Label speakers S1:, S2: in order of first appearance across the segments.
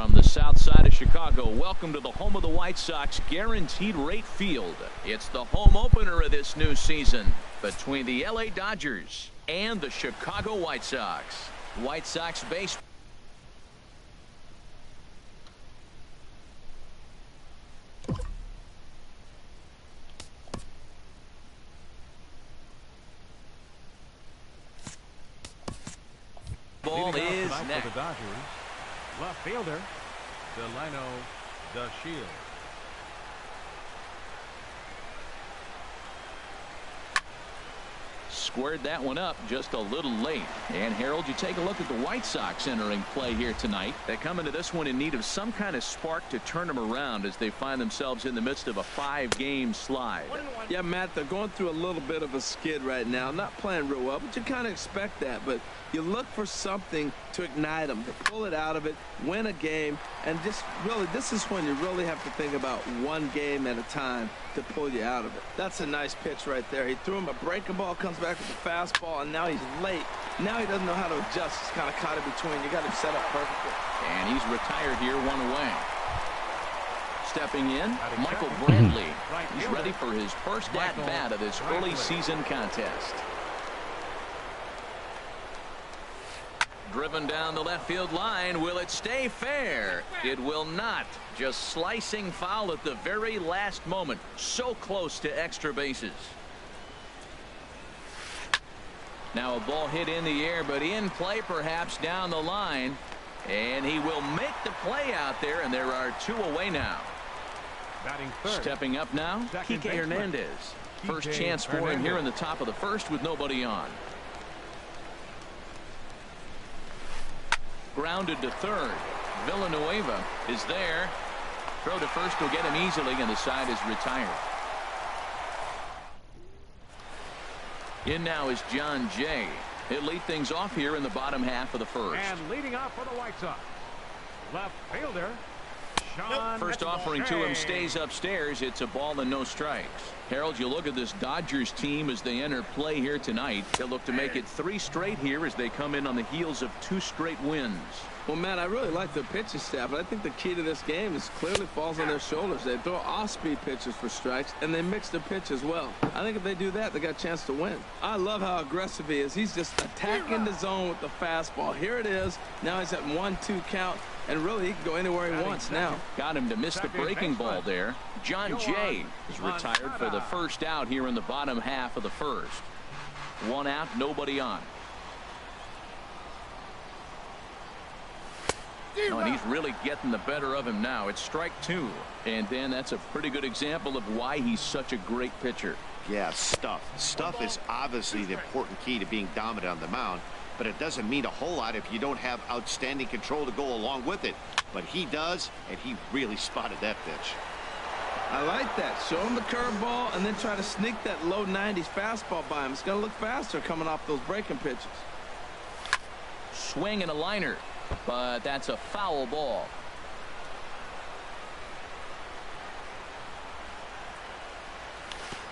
S1: From the south side of Chicago, welcome to the home of the White Sox, Guaranteed Rate Field. It's the home opener of this new season between the LA Dodgers and the Chicago White Sox. White Sox base. Ball is next.
S2: For the Dodgers, left fielder, Delano DeShields.
S1: Squared that one up just a little late. And Harold, you take a look at the White Sox entering play here tonight. They come into this one in need of some kind of spark to turn them around as they find themselves in the midst of a 5-game slide.
S3: Yeah, Matt, they're going through a little bit of a skid right now. Not playing real well, but you kind of expect that. But you look for something to ignite them, to pull it out of it, win a game, and just really, this is when you really have to think about one game at a time to pull you out of it. That's a nice pitch right there. He threw him a breaking ball, comes back with a fastball, and now he's late. Now he doesn't know how to adjust. He's kind of caught in between. You got him set up perfectly.
S1: And he's retired here, one away. Stepping in, Michael Brantley. He's ready for his first at-bat of this early season contest. Driven down the left field line. Will it stay fair? It will not. Just slicing foul at the very last moment. So close to extra bases. Now a ball hit in the air, but in play perhaps down the line. And he will make the play out there, and there are 2 away now. Stepping up now, Kike Hernandez. First chance for him here in the top of the first with nobody on. Grounded to third. Villanueva is there. Throw to first will get him easily, and the side is retired. In now is John Jay. He'll lead things off here in the bottom half of the first.
S2: And leading off for the White Sox, left fielder.
S1: First offering to him stays upstairs. It's a ball and no strikes. Harold, you look at this Dodgers team as they enter play here tonight. They'll look to make it 3 straight here as they come in on the heels of 2 straight wins.
S3: Well, Matt, I really like their pitching staff, but I think the key to this game is clearly falls on their shoulders. They throw off-speed pitches for strikes, and they mix their pitch as well. I think if they do that, they got a chance to win. I love how aggressive he is. He's just attacking the zone with the fastball. Here it is. Now he's at 1-2 count. And really, he can go anywhere he wants now.
S1: Got him to miss the breaking ball there. John Jay is retired for the first out here in the bottom half of the first. 1 out, nobody on. Oh, and he's really getting the better of him now. It's strike 2. And then that's a pretty good example of why he's such a great pitcher.
S4: Yeah, stuff. Stuff is obviously the important key to being dominant on the mound. But it doesn't mean a whole lot if you don't have outstanding control to go along with it. But he does, and he really spotted that pitch.
S3: I like that. Show him the curveball and then try to sneak that low 90s fastball by him. It's going to look faster coming off those breaking pitches.
S1: Swing and a liner, but that's a foul ball.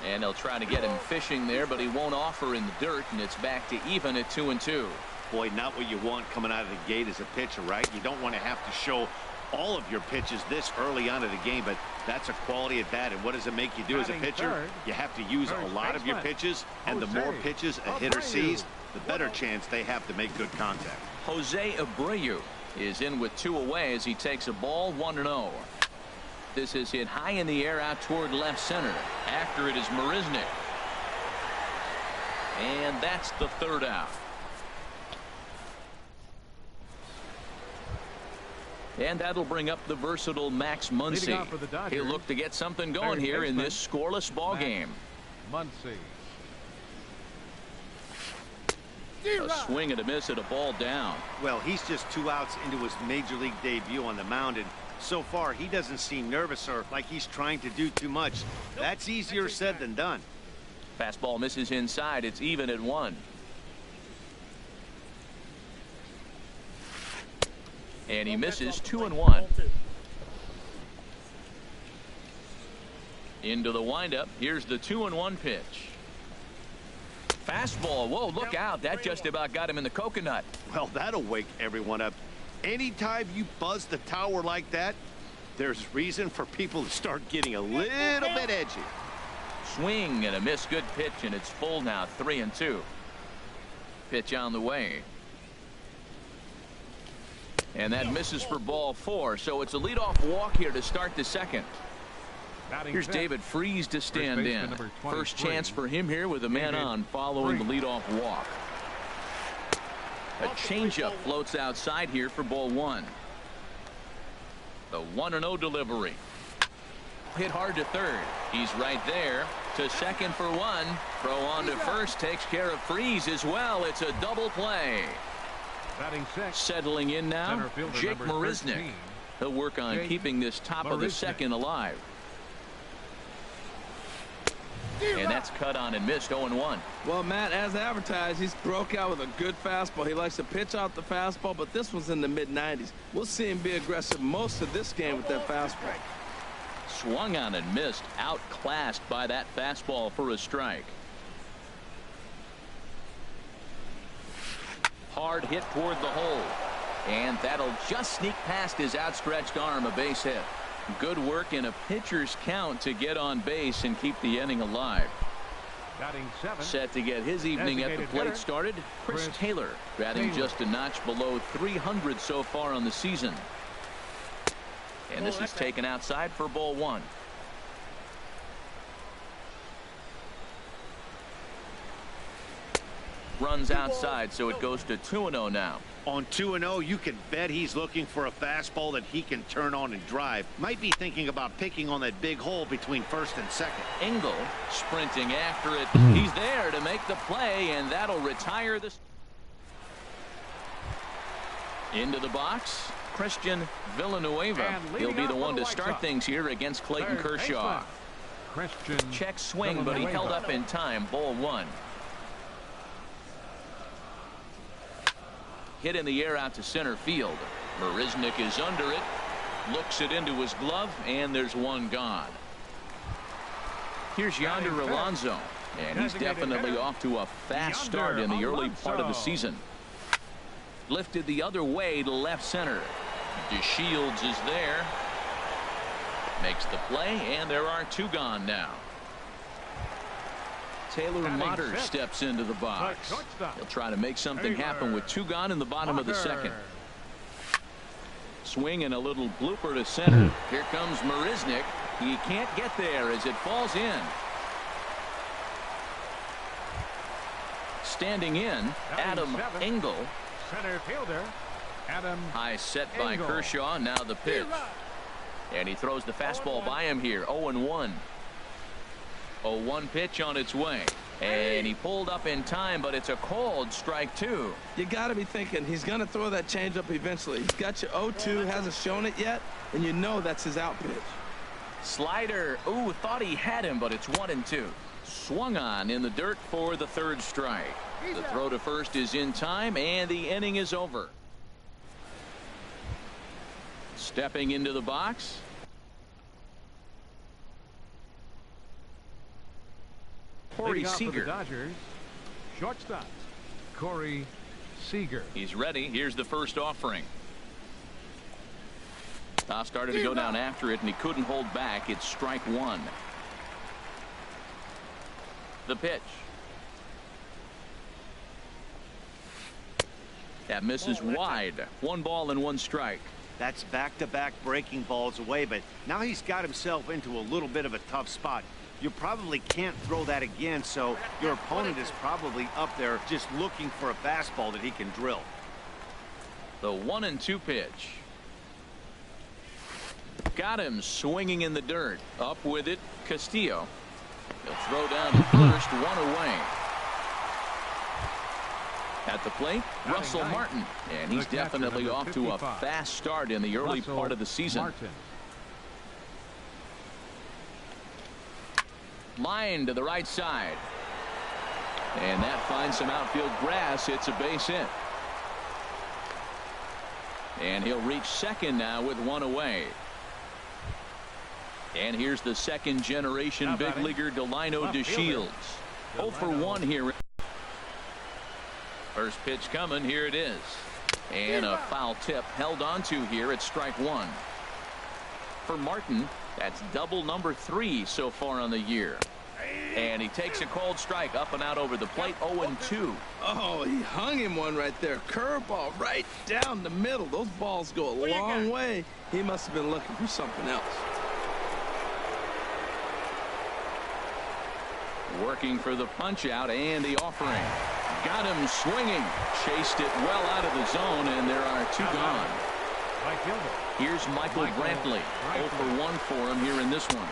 S1: And they'll try to get him fishing there, but he won't offer in the dirt, and it's back to even at 2-2.
S4: Boy, not what you want coming out of the gate as a pitcher, right? You don't want to have to show all of your pitches this early on in the game, but that's a quality at bat. And what does it make you do as a pitcher? You have to use a lot of your pitches, and the more pitches a hitter sees, the better chance they have to make good contact.
S1: Jose Abreu is in with 2 away as he takes a ball 1-0. This is hit high in the air out toward left center. After it is Marisnick. And that's the 3rd out. And that'll bring up the versatile Max Muncy. He'll look to get something going here in this scoreless ball game.
S2: Muncy.
S1: A swing and a miss at a ball down.
S4: Well, he's just 2 outs into his major league debut on the mound, and so far he doesn't seem nervous or like he's trying to do too much. That's easier said than done.
S1: Fastball misses inside. It's even at 1. And he misses 2-1. Into the windup. Here's the 2-1 pitch. Fastball. Whoa, look out. That just about got him in the coconut.
S4: Well, that'll wake everyone up. Anytime you buzz the tower like that, there's reason for people to start getting a little bit edgy.
S1: Swing and a miss. Good pitch, and it's full now. 3-2. Pitch on the way. And that misses for ball 4. So it's a leadoff walk here to start the second. Here's David Freese to stand in. First chance for him here with a man on following the leadoff walk. A changeup floats outside here for ball 1. The 1-0 delivery. Hit hard to third. He's right there. To second for 1. Throw on to first takes care of Freese as well. It's a double play. Settling in now, Jake Marisnick. He'll work on keeping this top of the second alive. And that's cut on and missed. 0-1.
S3: Well, Matt, as advertised, he's broke out with a good fastball. He likes to pitch out the fastball, but this one's in the mid-90s. We'll see him be aggressive most of this game with that fastball.
S1: Swung on and missed. Outclassed by that fastball for a strike. Hard hit toward the hole. And that'll just sneak past his outstretched arm. A base hit. Good work in a pitcher's count to get on base and keep the inning alive. Set to get his evening at the plate started. Chris Taylor batting just a notch below 300 so far on the season. And this is taken outside for ball 1. Runs outside, so it goes to 2-0 now.
S4: On 2-0, you can bet he's looking for a fastball that he can turn on and drive. Might be thinking about picking on that big hole between first and second.
S1: Engel sprinting after it. He's there to make the play, and that'll retire this. Into the box, Christian Villanueva. He'll be the one to start things here against Clayton Kershaw. Check swing, but he held up in time. Ball 1. Hit in the air out to center field. Marisnick is under it. Looks it into his glove, and there's one gone. Here's Yonder Alonso, and he's definitely off to a fast start in the early part of the season. Lifted the other way to left center. DeShields is there. Makes the play, and there are 2 gone now. Taylor Motter steps into the box. He'll try to make something happen with 2 gone in the bottom of the second. Swing and a little blooper to center. Here comes Marisnick. He can't get there as it falls in. Standing in, Adam Engel.
S2: Center fielder, Adam.
S1: High set by Kershaw. Now the pitch. And he throws the fastball by him here. 0-1. 0-1 pitch on its way. And he pulled up in time, but it's a called strike 2.
S3: You got to be thinking he's going to throw that changeup eventually. He's got you 0-2, hasn't shown it yet, and you know that's his out pitch.
S1: Slider. Ooh, thought he had him, but it's 1-2. Swung on in the dirt for the 3rd strike. The throw to first is in time, and the inning is over. Stepping into the box.
S2: Corey Seager. Dodgers, shortstop, Corey Seager.
S1: He's ready. Here's the first offering. Started to go down after it, and he couldn't hold back. It's strike 1. The pitch. That misses wide. 1 ball and 1 strike.
S4: That's back-to-back breaking balls away, but now he's got himself into a little bit of a tough spot. You probably can't throw that again, so your opponent is probably up there just looking for a fastball that he can drill.
S1: The 1-2 pitch. Got him swinging in the dirt. Up with it, Castillo. He'll throw down the first, 1 away. At the plate, Russell Martin, and he's definitely off to a fast start in the early part of the season. Line to the right side. And that finds some outfield grass. It's a base hit. And he'll reach second now with 1 away. And here's the second generation big leaguer Delino DeShields. 0 for 1 here. First pitch coming. Here it is. And a foul tip held onto here at strike one. For Martin, that's double number 3 so far on the year. And he takes a cold strike up and out over the plate. 0-2.
S3: Oh, he hung him one right there. Curveball right down the middle. Those balls go a long way. He must have been looking for something else.
S1: Working for the punch out and the offering. Got him swinging. Chased it well out of the zone, and there are 2 gone. Here's Michael Brantley. 0 for 1 for him here in this one.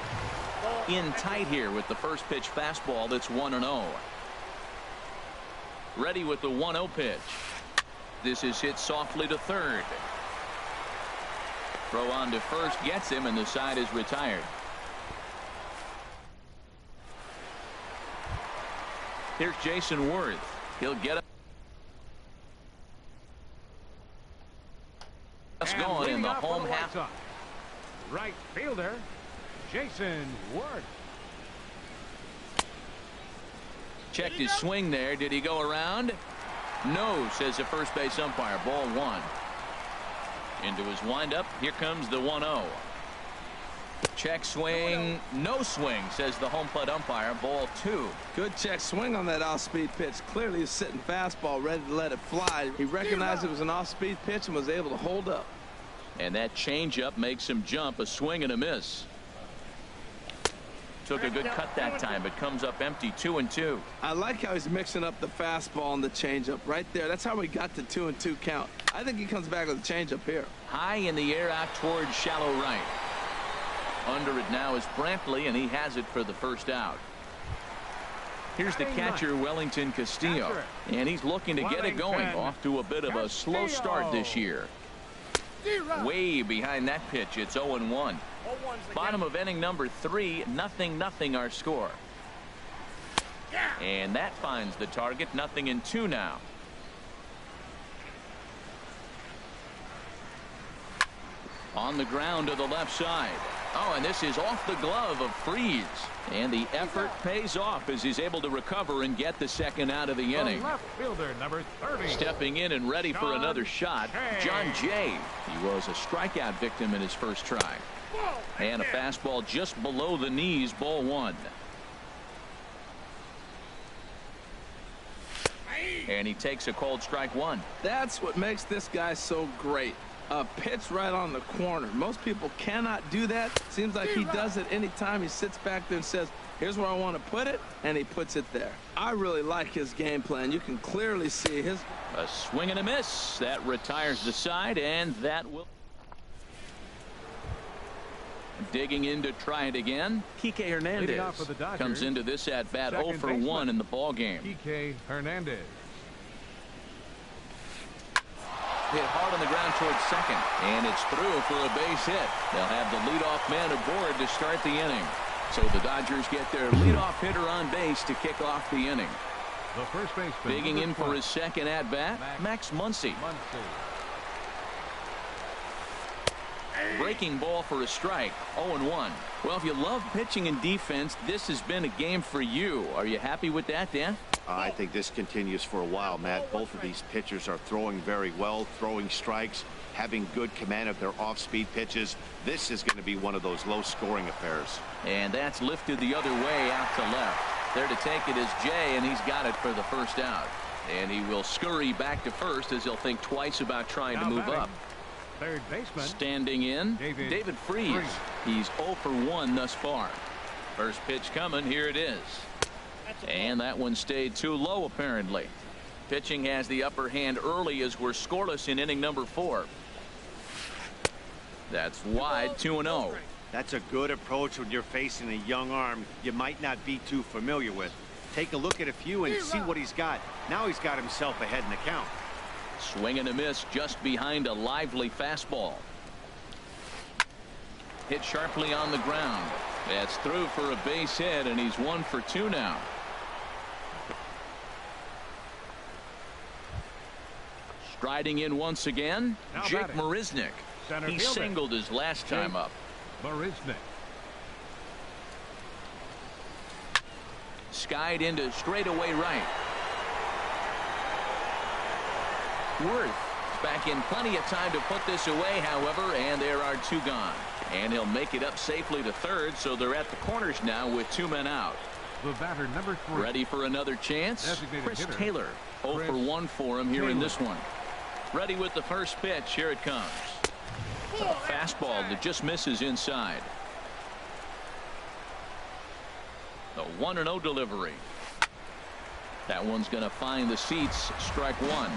S1: In tight here with the first pitch fastball that's 1-0. Ready with the 1-0 pitch. This is hit softly to third. Throw on to first gets him, and the side is retired. Here's Jason Worth. He'll get us going in the home half.
S2: Right fielder, Jason Worth.
S1: Checked his swing there. Did he go around? No, says the first base umpire. Ball 1. Into his windup. Here comes the 1-0. Check swing. No swing, says the home plate umpire. Ball 2.
S3: Good check swing on that off-speed pitch. Clearly a sitting fastball ready to let it fly. He recognized it was an off-speed pitch and was able to hold up.
S1: And that changeup makes him jump. A swing and a miss. Took a good cut that time, but comes up empty. 2-2.
S3: I like how he's mixing up the fastball and the changeup right there. That's how we got the 2-2 count. I think he comes back with a changeup here.
S1: High in the air out towards shallow right. Under it now is Brantley, and he has it for the first out. Here's the catcher, Wellington Castillo, and he's looking to get it going. Off to a bit of a slow start this year. Way behind that pitch. It's 0-1. Bottom of inning number 3. 0-0 our score. And that finds the target. 0-2 now. On the ground to the left side. Oh, and this is off the glove of Freeze. And the effort pays off as he's able to recover and get the second out of the inning.
S2: Left fielder, number 30.
S1: Stepping in and ready for another shot, John Jay. He was a strikeout victim in his first try. And a fastball just below the knees. Ball 1. And he takes a cold strike 1.
S3: That's what makes this guy so great. A pitch right on the corner. Most people cannot do that. Seems like he does it anytime he sits back there and says, here's where I want to put it, and he puts it there. I really like his game plan. You can clearly see his...
S1: A swing and a miss. That retires the side, and that will... Digging in to try it again. Kike Hernandez comes into this at bat. 0 for 1 in the ball game.
S2: Kike Hernandez.
S1: Hit hard on the ground towards second, and it's through for a base hit. They'll have the leadoff man aboard to start the inning. So the Dodgers get their leadoff hitter on base to kick off the inning.
S2: The first baseman.
S1: Digging in for his second at bat, Max Muncy. Breaking ball for a strike. 0-1. Well, if you love pitching and defense, this has been a game for you. Are you happy with that, Dan?
S4: I think this continues for a while, Matt. Both of these pitchers are throwing very well, throwing strikes, having good command of their off-speed pitches. This is going to be one of those low-scoring affairs.
S1: And that's lifted the other way out to left. There to take it is Jay, and he's got it for the first out. And he will scurry back to first as he'll think twice about trying to move up.
S2: Third baseman.
S1: Standing in, David Freeze. He's 0 for 1 thus far. First pitch coming. Here it is. And that one stayed too low, apparently. Pitching has the upper hand early as we're scoreless in inning number 4. That's wide. 2-0.
S4: That's a good approach when you're facing a young arm you might not be too familiar with. Take a look at a few and see what he's got. Now he's got himself ahead in the count.
S1: Swing and a miss just behind a lively fastball. Hit sharply on the ground. That's through for a base hit, and he's 1 for 2 now. Striding in once again, Jake Marisnick. He singled his last time up.
S2: Marisnick.
S1: Skied into straightaway right. Worth back in plenty of time to put this away, however, and there are 2 gone. And he'll make it up safely to third, so they're at the corners now with 2 men out.
S2: The batter, number 3.
S1: Ready for another chance?
S2: Designated
S1: Chris
S2: hitter,
S1: Taylor. 0 for 1 for him here in this one. Ready with the first pitch. Here it comes. A fastball that just misses inside. The 1-0 delivery. That one's going to find the seats. Strike 1.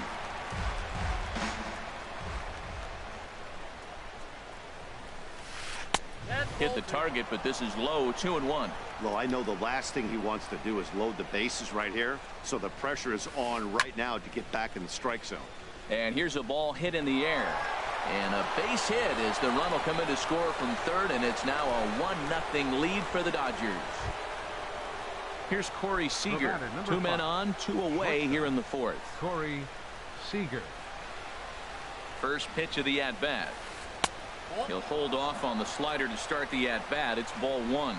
S1: Hit the target, but this is low. 2-1.
S4: Well, I know the last thing he wants to do is load the bases right here, so the pressure is on right now to get back in the strike zone.
S1: And here's a ball hit in the air. And a base hit as the run will come in to score from third, and it's now a 1-0 lead for the Dodgers. Here's Corey Seager. 2 men on, 2 away here in the 4th.
S2: Corey Seager.
S1: First pitch of the at-bat. He'll hold off on the slider to start the at-bat. It's ball 1.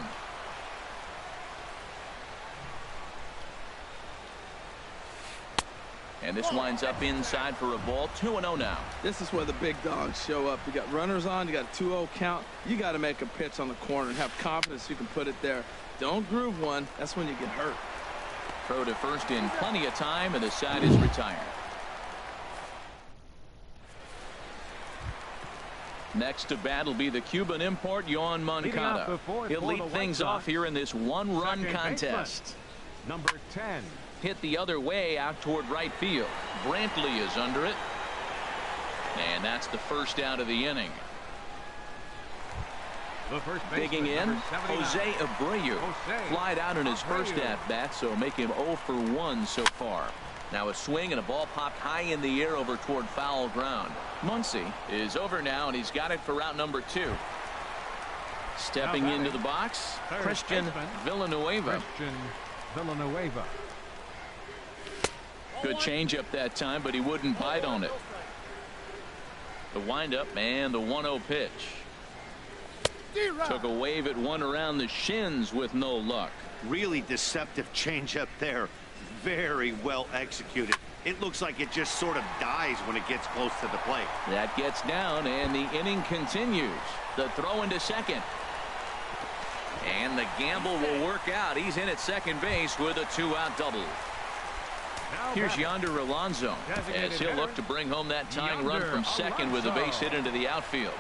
S1: And this winds up inside for a ball. 2-0 now.
S3: This is where the big dogs show up. You got runners on. You got a 2-0 count. You got to make a pitch on the corner and have confidence you can put it there. Don't groove one. That's when you get hurt.
S1: Throw to first in plenty of time, and the side is retired. Next to bat will be the Cuban import, Yoan Moncada. He'll lead things off here in this 1-run contest.
S2: Number 10.
S1: Hit the other way out toward right field. Brantley is under it. And that's the first out of the inning. Digging in, Jose Abreu. Flied out in his first at-bat, so make him 0 for 1 so far. Now a swing and a ball popped high in the air over toward foul ground. Muncy is over now, and he's got it for route number 2. Stepping into the box, Christian Villanueva. Good changeup that time, but he wouldn't bite on it. The windup and the 1-0 pitch. Took a wave at one around the shins with no luck.
S4: Really deceptive changeup there. Very well executed. It looks like it just sort of dies when it gets close to the plate.
S1: That gets down, and the inning continues. The throw into second. And the gamble will work out. He's in at second base with a 2-out double. Here's Yonder Alonso as he'll look to bring home that tying run from second with a base hit into the outfield.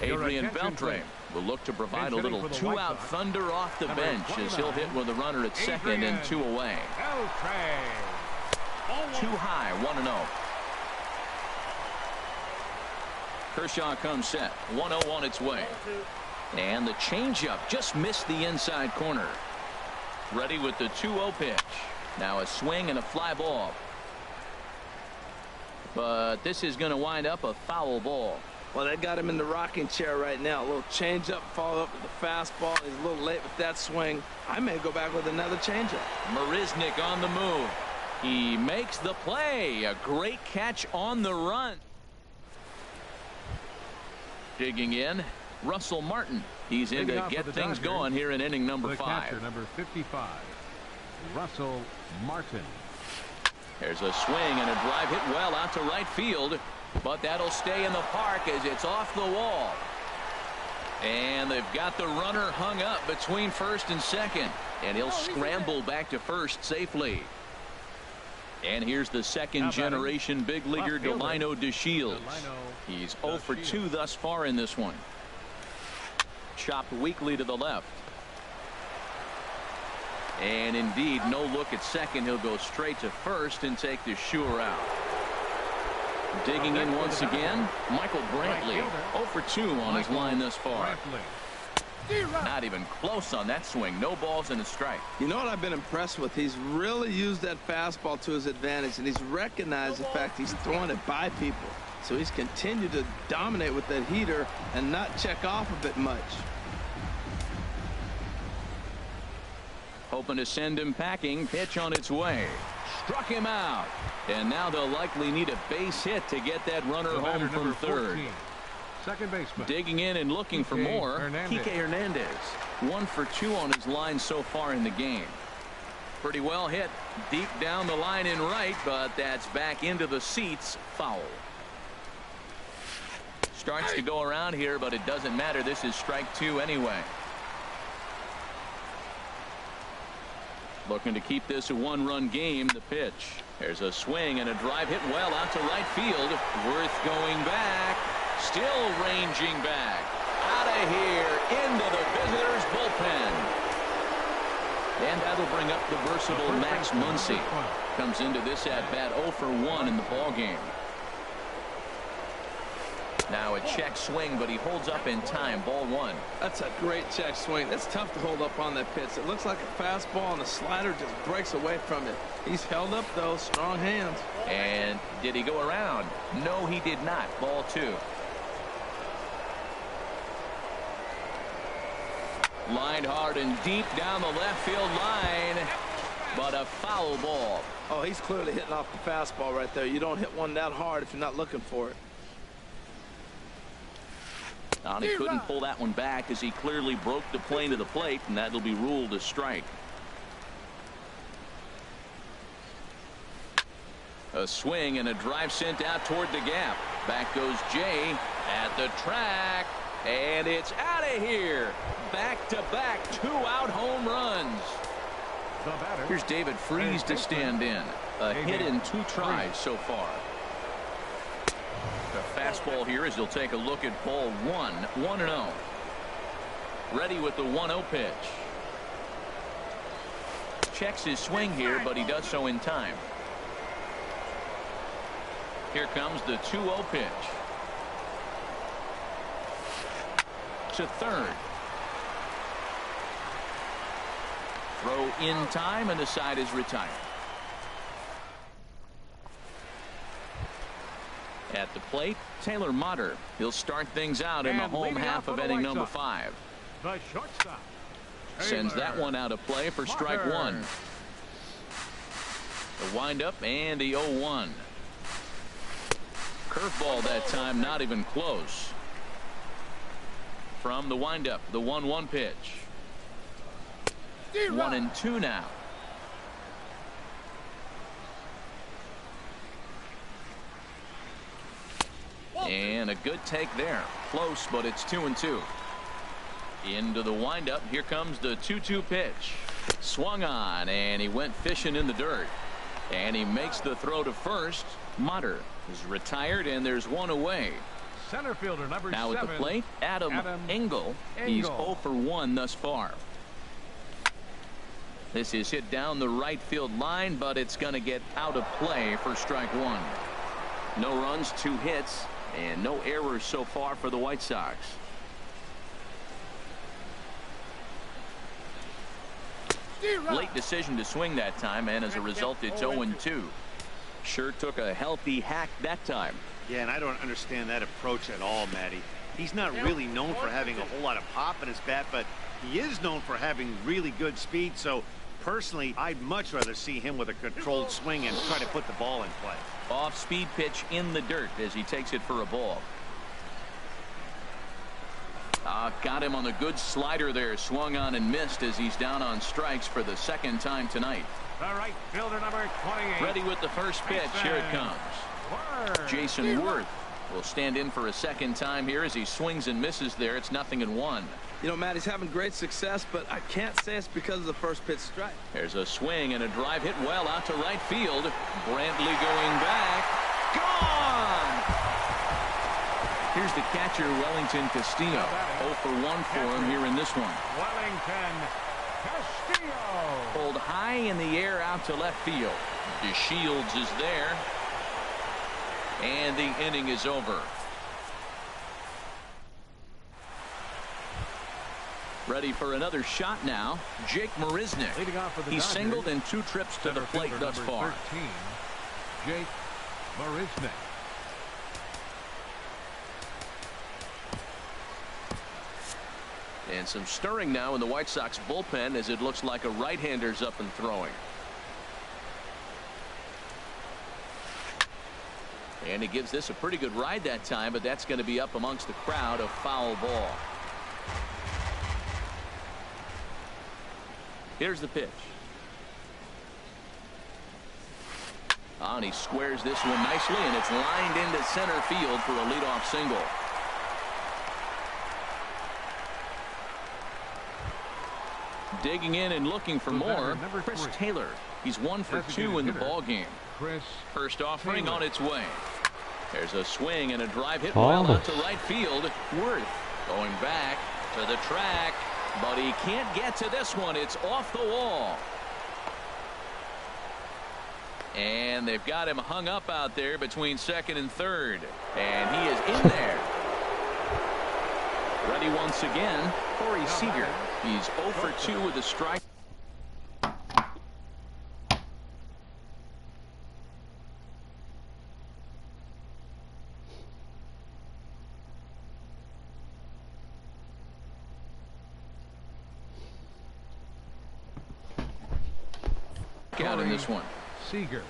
S1: Adrian Beltre will look to provide a little 2-out thunder off the bench as he'll hit with a runner at second and 2 away. Too high, 1-0. Kershaw comes set. 1-0 on its way. And the changeup just missed the inside corner. Ready with the 2-0 pitch. Now a swing and a fly ball. But this is going to wind up a foul ball.
S3: Well, they got him in the rocking chair right now. A little changeup, follow up with the fastball. He's a little late with that swing. I may go back with another changeup.
S1: Marisnick on the move. He makes the play. A great catch on the run. Digging in, Russell Martin. He's in to get things going here in inning number 5.
S2: Catcher, number 55, Russell Martin.
S1: There's a swing and a drive hit well out to right field. But that'll stay in the park as it's off the wall. And they've got the runner hung up between first and second. And he'll scramble back to first safely. And here's the second generation big leaguer Delino DeShields. He's 0 for 2 thus far in this one. Chopped weakly to the left. And indeed, no look at second. He'll go straight to first and take the sure out. Digging in once again, Michael Brantley. 0 for 2 on his line thus far. Not even close on that swing. No balls and a strike.
S3: You know what I've been impressed with? He's really used that fastball to his advantage, and he's recognized the fact he's throwing it by people. So he's continued to dominate with that heater and not check off a bit much.
S1: Hoping to send him packing. Pitch on its way. Struck him out. And now they'll likely need a base hit to get that runner home from third.
S2: second baseman.
S1: Digging in and looking for more. Kike Hernandez. 1 for 2 on his line so far in the game. Pretty well hit deep down the line in right, but that's back into the seats. Foul. Starts to go around here, but it doesn't matter. This is strike 2 anyway. Looking to keep this a one-run game. The pitch. There's a swing and a drive hit well out to right field. Worth going back. Still ranging back. Out of here into the visitors' bullpen. And that'll bring up the versatile Max Muncy. Comes into this at-bat 0 for 1 in the ballgame. Now a check swing, but he holds up in time. Ball 1.
S3: That's a great check swing. That's tough to hold up on that pitch. It looks like a fastball, and the slider just breaks away from it. He's held up, though. Strong hands.
S1: And did he go around? No, he did not. Ball 2. Lined hard and deep down the left field line, but a foul ball.
S3: Oh, he's clearly hitting off the fastball right there. You don't hit one that hard if you're not looking for it.
S1: He couldn't pull that one back as he clearly broke the plane to the plate, and that'll be ruled a strike. A swing and a drive sent out toward the gap. Back goes Jay at the track, and it's out of here. Back-to-back 2-out home runs. Here's David Freese to stand in. A hit in 2 tries so far. The fastball here as he'll take a look at ball 1. 1-0. Ready with the 1-0 pitch. Checks his swing here, but he does so in time. Here comes the 2-0 pitch. To third. Throw in time, and the side is retired. At the plate, Taylor Motter. He'll start things out in the home half of inning number 5.
S2: The shortstop
S1: Sends that one out of play for strike 1. The windup and the 0-1. Curveball that time, not even close. From the windup, the 1-1 pitch. 1-2 now. And a good take there. Close, but it's 2-2. Into the windup. Here comes the 2-2 pitch. Swung on, and he went fishing in the dirt. And he makes the throw to first. Motter is retired, and there's one away.
S2: Center fielder number 7.
S1: Now at the plate, Adam Engel. He's 0 for 1 thus far. This is hit down the right field line, but it's going to get out of play for strike 1. No runs, 2 hits, and no errors so far for the White Sox. Late decision to swing that time, and as a result, it's 0-2. Sure took a healthy hack that time.
S4: Yeah, and I don't understand that approach at all, Matty. He's not really known for having a whole lot of pop in his bat, but he is known for having really good speed. So personally, I'd much rather see him with a controlled swing and try to put the ball in play.
S1: Off-speed pitch in the dirt as he takes it for a ball. Got him on the good slider there. Swung on and missed as he's down on strikes for the 2nd time tonight.
S2: The right fielder number 28.
S1: Ready with the first pitch. Here it comes. Jason Worth will stand in for a 2nd time here as he swings and misses there. It's 0-1.
S3: You know, Matt, he's having great success, but I can't say it's because of the first pitch strike.
S1: There's a swing and a drive hit well out to right field. Brantley going back. Gone! Here's the catcher, Wellington Castillo. 0 for 1 for him here in this one.
S2: Wellington Castillo.
S1: Pulled high in the air out to left field. DeShields is there. And the inning is over. Ready for another shot now. Jake Marisnick.
S2: Leading off for the
S1: He's
S2: Dodgers,
S1: singled in 2 trips to the plate thus far.
S2: 13, Jake Marisnick.
S1: And some stirring now in the White Sox bullpen as it looks like a right-hander's up and throwing. And he gives this a pretty good ride that time, but that's going to be up amongst the crowd. A foul ball. Here's the pitch. And he squares this one nicely, and it's lined into center field for a leadoff single. Digging in and looking for more, Chris Taylor. He's 1 for 2 in the ball game. First offering on its way. There's a swing and a drive hit well out to right field. Worth going back to the track, but he can't get to this one. It's off the wall. And they've got him hung up out there between second and third. And he is in there. Ready once again, Corey Seager. He's 0 for 2 with a strike. Out in this one.
S2: Seager.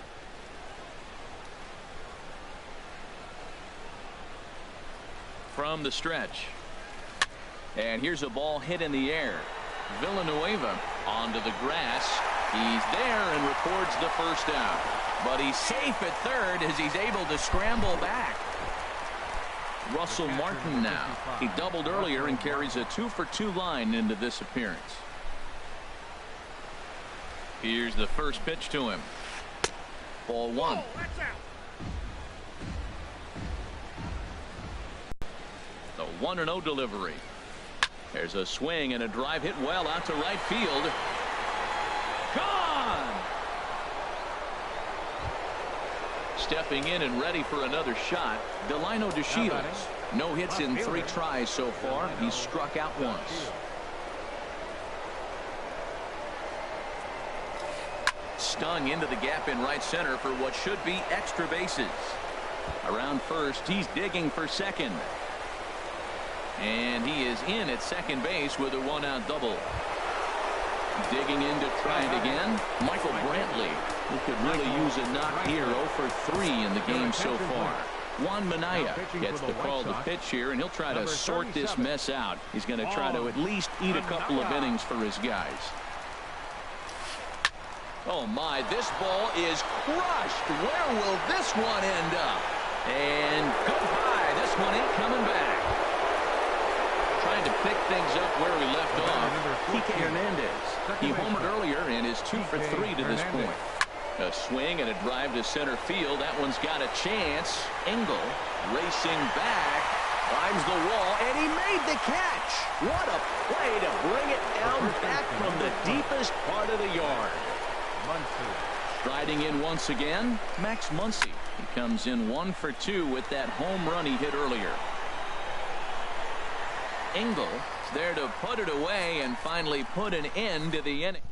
S1: From the stretch. And here's a ball hit in the air. Villanueva onto the grass. He's there and records the first out. But he's safe at third as he's able to scramble back. Russell Martin now. He doubled earlier and carries a 2 for 2 line into this appearance. Here's the first pitch to him. Ball 1. The 1-0 delivery. There's a swing and a drive hit well out to right field. Gone! Stepping in and ready for another shot, Delino DeShields. No hits in 3 tries so far. He's struck out once. Stung into the gap in right center for what should be extra bases. Around first, he's digging for second. And he is in at second base with a 1-out double. Digging in to try it again, Michael Brantley, who could really use a knock here. 0 for 3 in the game so far. Juan Minaya gets the call to pitch here, and he'll try to sort this mess out. He's going to try to at least eat a couple of innings for his guys. Oh my, this ball is crushed. Where will this one end up? And goodbye. This one ain't coming back. Trying to pick things up where we left off. Kike Hernandez. He homered earlier and is 2 for 3 to this point. A swing and a drive to center field. That one's got a chance. Engel racing back. Climbs the wall, and he made the catch. What a play to bring it down back from the deepest part of the yard. Striding in once again, Max Muncy. He comes in 1 for 2 with that home run he hit earlier. Engel is there to put it away and finally put an end to the inning.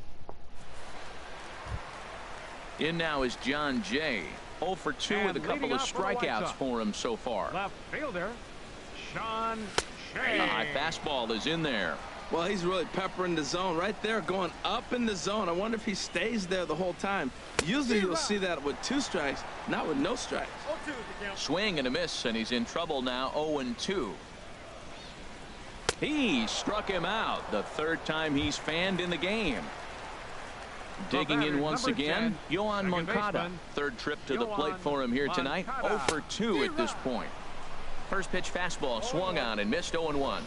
S1: In now is John Jay. 0 for 2 with a couple of strikeouts for him so far.
S2: Left fielder, Sean Shea.
S1: A high fastball is in there.
S3: Well, he's really peppering the zone right there, going up in the zone. I wonder if he stays there the whole time. Usually you'll see that with 2 strikes, not with no strikes.
S1: Swing and a miss, and he's in trouble now. 0-2. He struck him out the 3rd time he's fanned in the game. Digging in once again, Yoan Moncada. 3rd trip to the plate for him here tonight. 0 for 2 at this point. First pitch fastball swung on and missed. 0-1.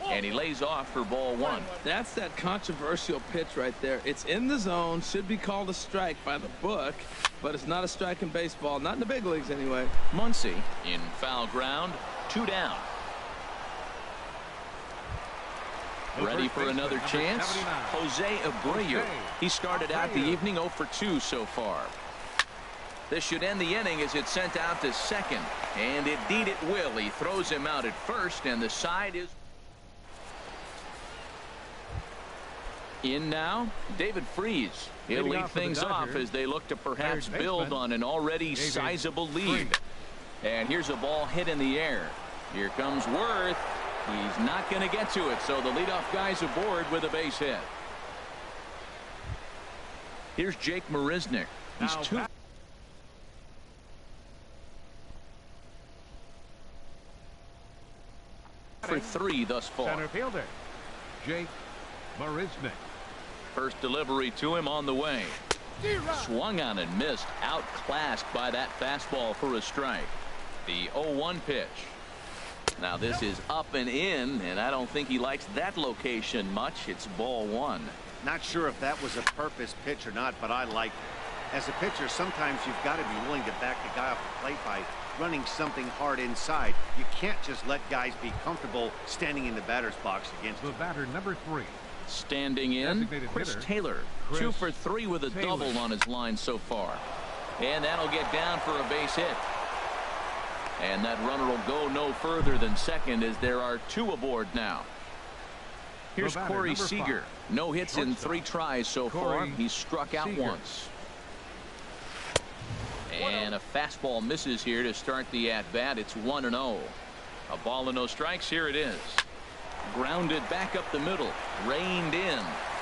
S1: And he lays off for ball 1.
S3: That's that controversial pitch right there. It's in the zone, should be called a strike by the book, but it's not a strike in baseball, not in the big leagues anyway.
S1: Muncy in foul ground, 2 down. Ready for another chance. Jose Abreu. He started out the evening 0 for 2 so far. This should end the inning as it's sent out to second. And indeed it will. He throws him out at first, and the side is in now. David Freese. He'll lead things off as they look to perhaps build on an already sizable lead. And here's a ball hit in the air. Here comes Worth. He's not going to get to it, so the leadoff guy's aboard with a base hit. Here's Jake Marisnick. He's two for 3 thus far.
S2: Center fielder, Jake Marisnick.
S1: First delivery to him on the way. Swung on and missed. Outclassed by that fastball for a strike. The 0-1 pitch. Now this is up and in, and I don't think he likes that location much. It's ball 1.
S4: Not sure if that was a purpose pitch or not, but I like it. As a pitcher, sometimes you've got to be willing to back the guy off the plate by running something hard inside. You can't just let guys be comfortable standing in the batter's box against
S2: the batter, number 3.
S1: Standing in, Chris Taylor. 2 for 3 with a double on his line so far. And that'll get down for a base hit. And that runner will go no further than second as there are 2 aboard now. Here's Corey Seager. No hits in 3 tries so far. He's struck out once. And a fastball misses here to start the at-bat. It's 1-0. A ball and no strikes. Here it is. Grounded back up the middle. Reined in.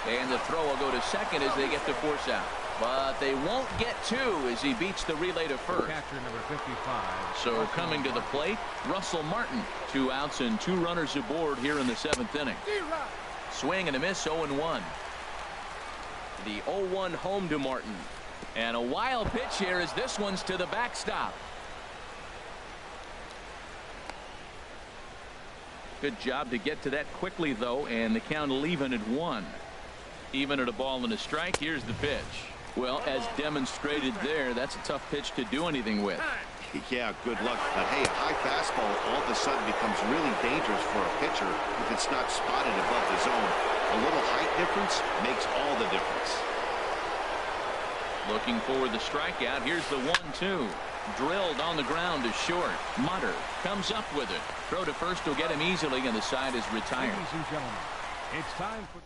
S1: And the throw will go to second as they get the force out. But they won't get 2 as he beats the relay to first.
S2: Catcher number 55.
S1: So coming to the plate, Russell Martin. 2 outs and 2 runners aboard here in the 7th inning. Swing and a miss, 0-1. The 0-1 home to Martin. And a wild pitch here as this one's to the backstop. Good job to get to that quickly, though, and the count will even at 1. Even at a ball and a strike. Here's the pitch. Well, as demonstrated there, that's a tough pitch to do anything with.
S4: Yeah, good luck. But hey, a high fastball all of a sudden becomes really dangerous for a pitcher if it's not spotted above the zone. A little height difference makes all the difference.
S1: Looking for the strikeout. Here's the 1-2. Drilled on the ground to short. Mutter comes up with it. Throw to first will get him easily, and the side is retired.
S2: Ladies and gentlemen, it's time for...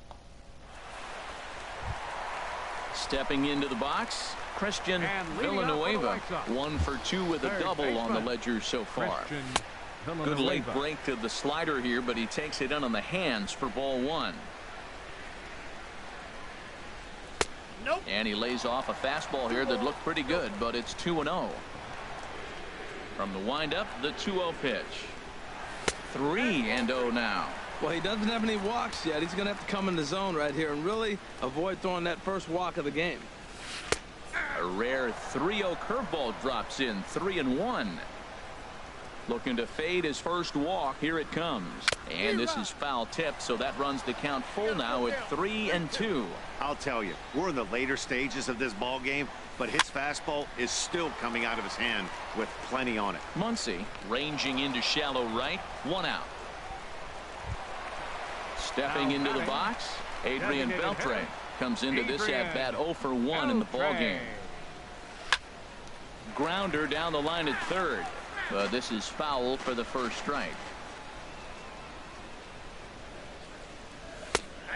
S1: Stepping into the box, Christian Villanueva. 1 for 2 with a double on the ledger so far. Good late break to the slider here, but he takes it in on the hands for ball 1. Nope. And he lays off a fastball here that looked pretty good, but it's 2-0. From the windup, the 2-0 pitch. 3-0 now.
S3: Well, he doesn't have any walks yet. He's going to have to come in the zone right here and really avoid throwing that first walk of the game.
S1: A rare 3-0 curveball drops in. 3-1. Looking to fade his first walk. Here it comes. And this is foul tip, so that runs the count full now at 3-2.
S4: I'll tell you, we're in the later stages of this ball game, but his fastball is still coming out of his hand with plenty on it.
S1: Muncy ranging into shallow right. 1 out. Stepping into the box, Adrian Beltre comes into this at-bat 0 for 1 in the ballgame. Grounder down the line at third. This is foul for the first strike.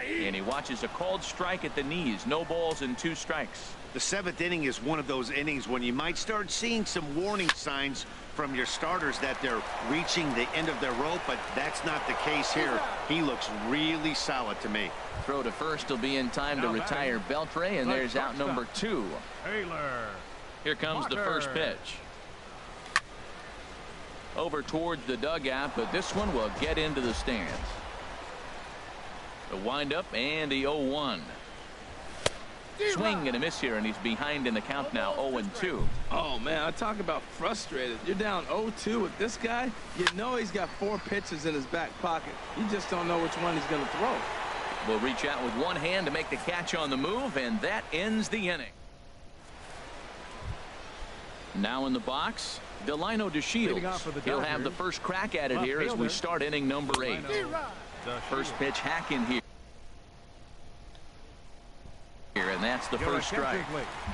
S1: And he watches a called strike at the knees. No balls and 2 strikes.
S4: The 7th inning is one of those innings when you might start seeing some warning signs from your starters that they're reaching the end of their rope, but that's not the case here. He looks really solid to me.
S1: Throw to first will be in time to retire Beltre, and there's out number 2. Here comes the first pitch. Over towards the dugout, but this one will get into the stands. The windup and the 0-1. Swing and a miss here, and he's behind in the count now, 0-2.
S3: Oh, man, I talk about frustrated. You're down 0-2 with this guy. You know he's got 4 pitches in his back pocket. You just don't know which one he's going to throw.
S1: Will reach out with one hand to make the catch on the move, and that ends the inning. Now in the box, Delino DeShields. He'll have the first crack at it here as we start inning number 8. First pitch hack in here. And that's the first strike.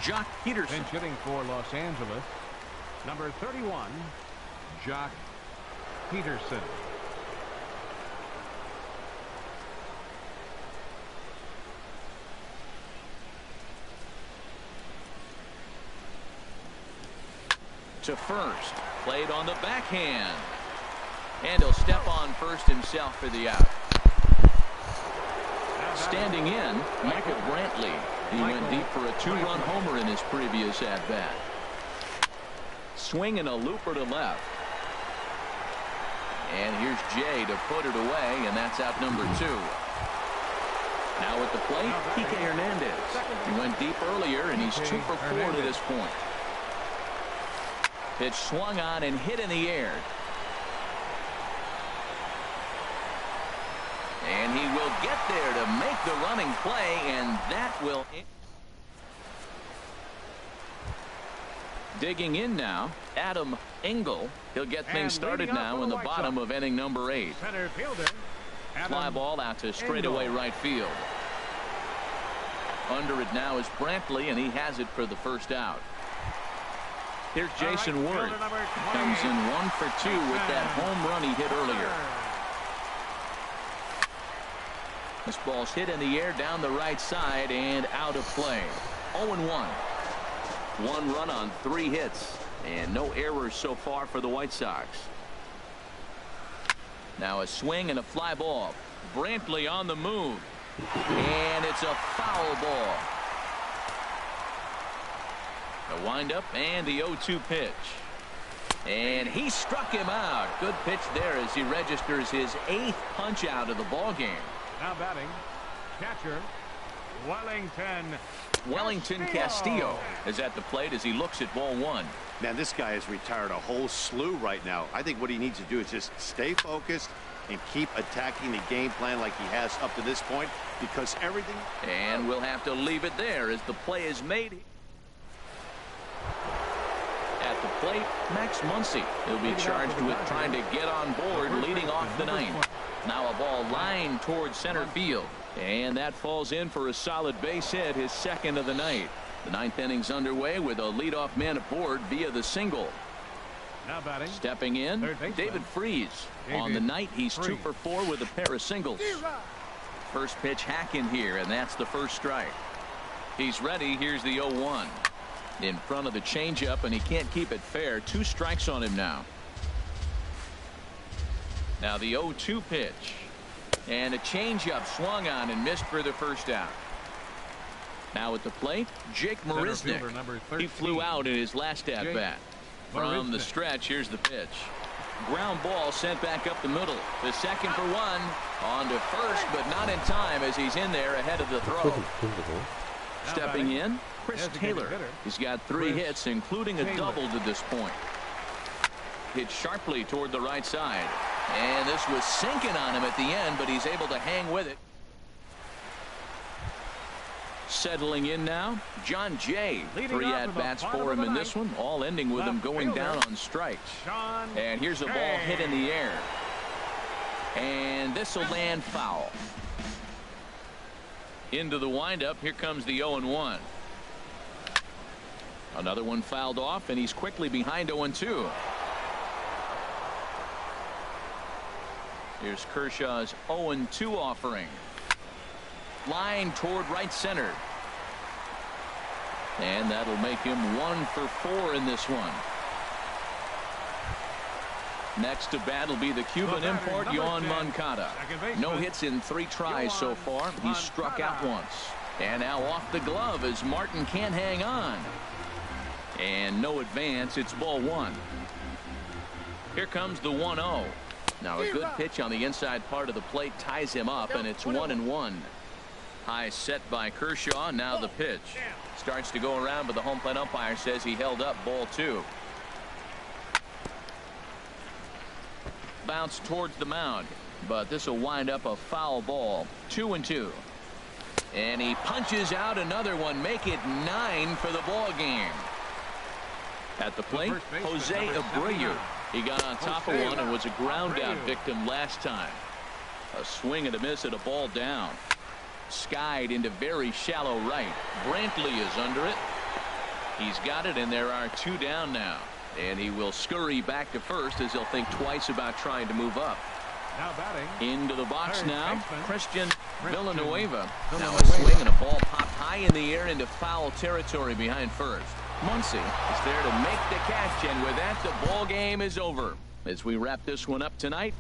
S1: Jock Peterson.
S2: Pinch hitting for Los Angeles. Number 31, Jock Peterson.
S1: To first. Played on the backhand. And he'll step on first himself for the out. Standing in, Michael Brantley. He went deep for a two-run homer in his previous at-bat. Swing and a looper to left. And here's Jay to put it away, and that's out number 2. Now at the plate, Kike Hernandez. He went deep earlier, and he's 2 for 4 to this point. Pitch swung on and hit in the air. And he will get there to make the running play, and that will... Digging in now, Adam Engel. He'll get things started now in the bottom of inning number 8.
S2: Center fielder,
S1: Fly ball out to straightaway right field. Under it now is Brantley, and he has it for the first out. Here's Jason Ward. Comes in 1 for 2 with that home run he hit earlier. This ball's hit in the air down the right side and out of play. 0-1. 1 run on 3 hits, and no errors so far for the White Sox. Now a swing and a fly ball. Brantley on the move, and it's a foul ball. The windup and the 0-2 pitch, and he struck him out. Good pitch there as he registers his 8th punch out of the ball game.
S2: Now batting, catcher
S1: Wellington Castillo is at the plate as he looks at ball 1.
S4: Man, this guy has retired a whole slew right now. I think what he needs to do is just stay focused and keep attacking the game plan like he has up to this point, because everything...
S1: And we'll have to leave it there as the play is made. At the plate, Max Muncy. He'll be charged with trying to get on board leading off the 9th. Now a ball lined towards center field, and that falls in for a solid base hit, his 2nd of the night. The 9th inning's underway with a leadoff man aboard via the single.
S2: Now batting,
S1: stepping in, David Freese. On the night, he's 2 for 4 with a pair of singles. First pitch hack in here, and that's the first strike. He's ready. Here's the 0-1 in front of the changeup, and he can't keep it fair. 2 strikes on him now. Now the 0-2 pitch, and a changeup swung on and missed for the first out. Now at the plate, Jake Marisnick. He flew out in his last at bat. From the stretch, here's the pitch. Ground ball sent back up the middle. The second for 1, on to first, but not in time as he's in there ahead of the throw. Stepping in, Chris Taylor. He's got 3 hits, including a double to this point. Hit sharply toward the right side, and this was sinking on him at the end, but he's able to hang with it. Settling in now, John Jay. 3 at-bats for him in this one, all ending with him going down on strikes. And here's a ball hit in the air, and this will land foul. Into the windup, here comes the 0-1. Another one fouled off, and he's quickly behind 0-2. Here's Kershaw's 0-2 offering. Line toward right center. And that'll make him 1 for 4 in this one. Next to bat will be the Cuban import, Yoan Moncada. No hits in 3 tries so far. He's struck out once. And now off the glove as Martin can't hang on. And no advance. It's ball 1. Here comes the 1-0. Now a good pitch on the inside part of the plate ties him up, and it's 1-1. High set by Kershaw. Now the pitch starts to go around, but the home plate umpire says he held up ball 2. Bounce towards the mound, but this will wind up a foul ball. 2-2. And he punches out another one, make it 9 for the ball game. At the plate, Jose Abreu. He got on top of one and was a ground out victim last time. A swing and a miss at a ball down. Skied into very shallow right. Brantley is under it. He's got it, and there are 2 down now. And he will scurry back to first as he'll think twice about trying to move up.
S2: Now batting,
S1: into the box now, Christian Villanueva. Now a swing and a ball popped high in the air into foul territory behind first. Muncy is there to make the catch, and with that, the ball game is over. As we wrap this one up tonight,